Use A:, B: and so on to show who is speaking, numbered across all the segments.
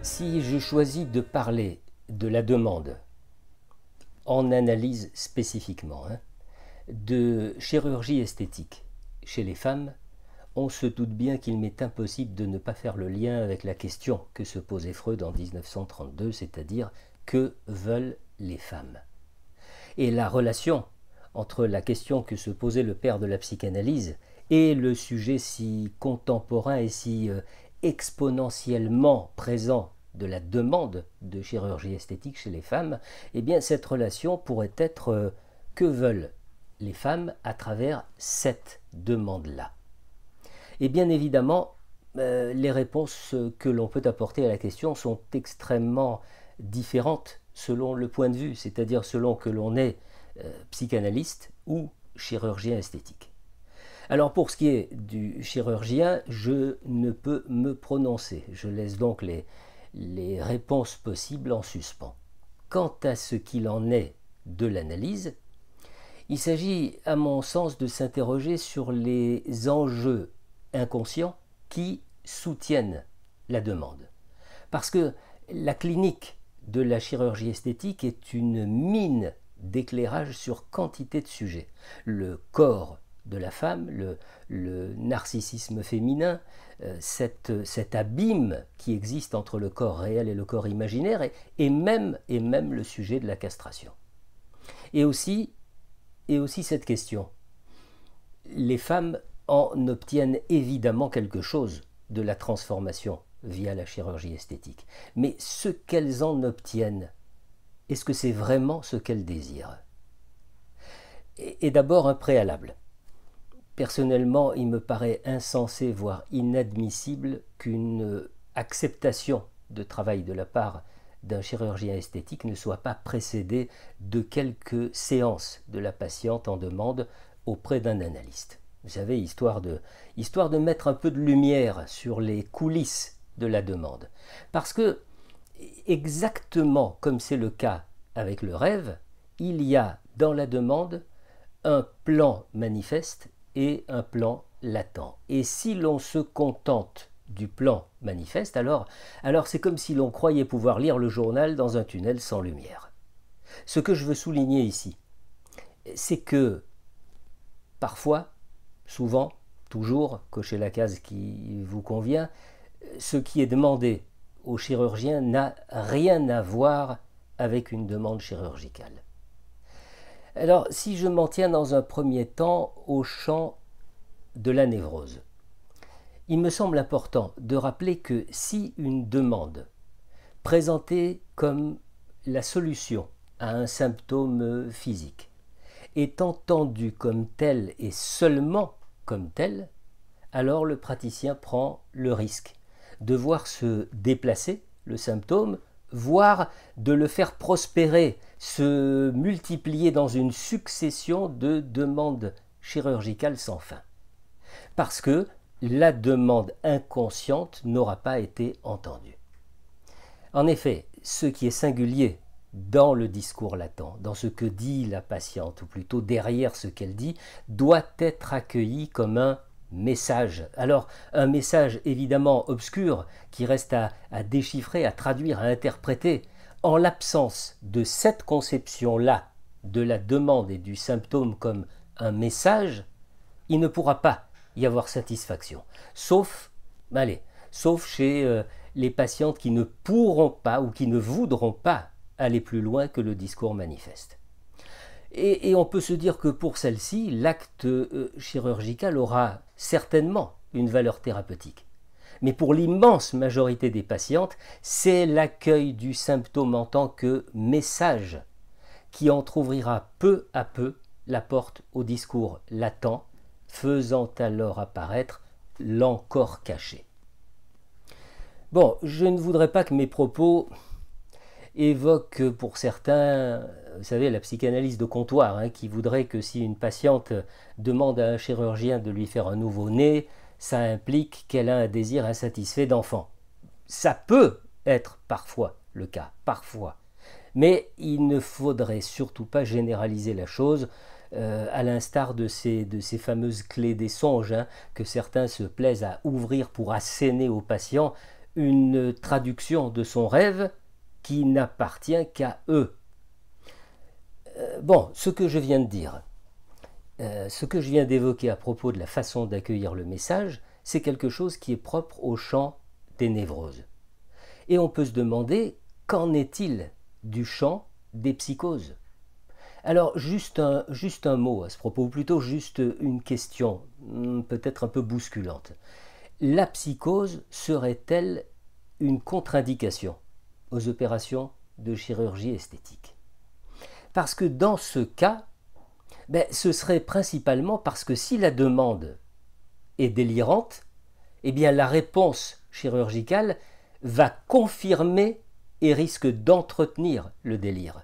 A: Si je choisis de parler de la demande en analyse spécifiquement, de chirurgie esthétique chez les femmes, on se doute bien qu'il m'est impossible de ne pas faire le lien avec la question que se posait Freud en 1932, c'est-à-dire que veulent les femmes? Et la relation entre la question que se posait le père de la psychanalyse et le sujet si contemporain et si exponentiellement présent de la demande de chirurgie esthétique chez les femmes, eh bien cette relation pourrait être que veulent les femmes à travers cette demande-là. Et bien évidemment, les réponses que l'on peut apporter à la question sont extrêmement différentes selon le point de vue, c'est-à-dire selon que l'on est psychanalyste ou chirurgien esthétique. Alors pour ce qui est du chirurgien, je ne peux me prononcer. Je laisse donc les réponses possibles en suspens. Quant à ce qu'il en est de l'analyse, il s'agit à mon sens de s'interroger sur les enjeux inconscients qui soutiennent la demande. Parce que la clinique de la chirurgie esthétique est une mine d'éclairage sur quantité de sujets. Le corps de la femme, le narcissisme féminin, cet abîme qui existe entre le corps réel et le corps imaginaire, et même le sujet de la castration. Et aussi cette question. Les femmes en obtiennent évidemment quelque chose de la transformation via la chirurgie esthétique. Mais ce qu'elles en obtiennent, est-ce que c'est vraiment ce qu'elles désirent? Et d'abord un préalable. Personnellement, il me paraît insensé, voire inadmissible, qu'une acceptation de travail de la part d'un chirurgien esthétique ne soit pas précédée de quelques séances de la patiente en demande auprès d'un analyste. Vous savez, histoire de mettre un peu de lumière sur les coulisses de la demande. Parce que, exactement comme c'est le cas avec le rêve, il y a dans la demande un plan manifeste et un plan latent. Et si l'on se contente du plan manifeste, alors c'est comme si l'on croyait pouvoir lire le journal dans un tunnel sans lumière. Ce que je veux souligner ici, c'est que parfois, souvent, toujours, cochez la case qui vous convient, ce qui est demandé au chirurgien n'a rien à voir avec une demande chirurgicale. Alors, si je m'en tiens dans un premier temps au champ de la névrose, il me semble important de rappeler que si une demande présentée comme la solution à un symptôme physique est entendue comme telle et seulement comme telle, alors le praticien prend le risque de voir se déplacer le symptôme, voire de le faire prospérer, se multiplier dans une succession de demandes chirurgicales sans fin. Parce que la demande inconsciente n'aura pas été entendue. En effet, ce qui est singulier dans le discours latent, dans ce que dit la patiente, ou plutôt derrière ce qu'elle dit, doit être accueilli comme un message. Alors, un message évidemment obscur qui reste à déchiffrer, à traduire, à interpréter. En l'absence de cette conception-là de la demande et du symptôme comme un message, il ne pourra pas y avoir satisfaction. Sauf chez les patientes qui ne pourront pas ou qui ne voudront pas aller plus loin que le discours manifeste. Et on peut se dire que pour celle-ci, l'acte chirurgical aura certainement une valeur thérapeutique. Mais pour l'immense majorité des patientes, c'est l'accueil du symptôme en tant que message qui entrouvrira peu à peu la porte au discours latent, faisant alors apparaître l'encore caché. Bon, je ne voudrais pas que mes propos évoque pour certains, vous savez, la psychanalyse de comptoir, qui voudrait que si une patiente demande à un chirurgien de lui faire un nouveau-né, ça implique qu'elle a un désir insatisfait d'enfant. Ça peut être parfois le cas, parfois. Mais il ne faudrait surtout pas généraliser la chose, à l'instar de ces fameuses clés des songes que certains se plaisent à ouvrir pour asséner aux patients. une traduction de son rêve qui n'appartient qu'à eux. Bon, ce que je viens de dire, ce que je viens d'évoquer à propos de la façon d'accueillir le message, c'est quelque chose qui est propre au champ des névroses. Et on peut se demander, qu'en est-il du champ des psychoses? Alors, juste un mot à ce propos, ou plutôt juste une question, peut-être un peu bousculante. La psychose serait-elle une contre-indication aux opérations de chirurgie esthétique? Parce que dans ce cas, ce serait principalement parce que si la demande est délirante, eh bien la réponse chirurgicale va confirmer et risque d'entretenir le délire.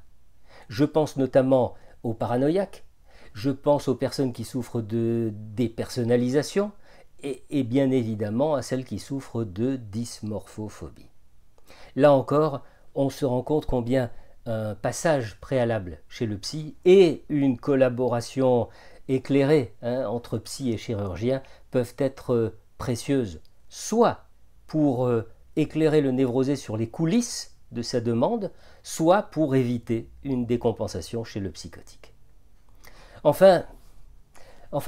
A: Je pense notamment aux paranoïaques, je pense aux personnes qui souffrent de dépersonnalisation et bien évidemment à celles qui souffrent de dysmorphophobie. Là encore, on se rend compte combien un passage préalable chez le psy et une collaboration éclairée entre psy et chirurgien peuvent être précieuses, soit pour éclairer le névrosé sur les coulisses de sa demande, soit pour éviter une décompensation chez le psychotique. Enfin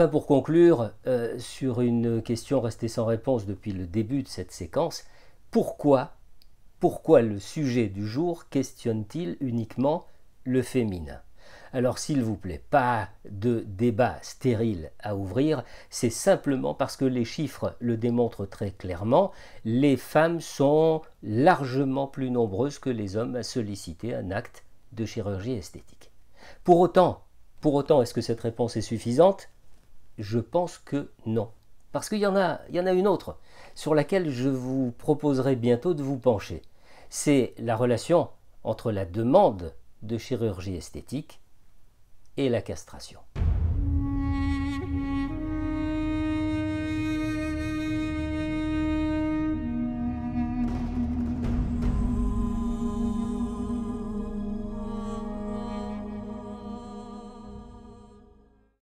A: pour conclure, sur une question restée sans réponse depuis le début de cette séquence, pourquoi le sujet du jour questionne-t-il uniquement le féminin? Alors s'il vous plaît, pas de débat stérile à ouvrir, c'est simplement parce que les chiffres le démontrent très clairement, les femmes sont largement plus nombreuses que les hommes à solliciter un acte de chirurgie esthétique. Pour autant, est-ce que cette réponse est suffisante? Je pense que non. Parce qu'il y en a une autre, sur laquelle je vous proposerai bientôt de vous pencher. C'est la relation entre la demande de chirurgie esthétique et la castration.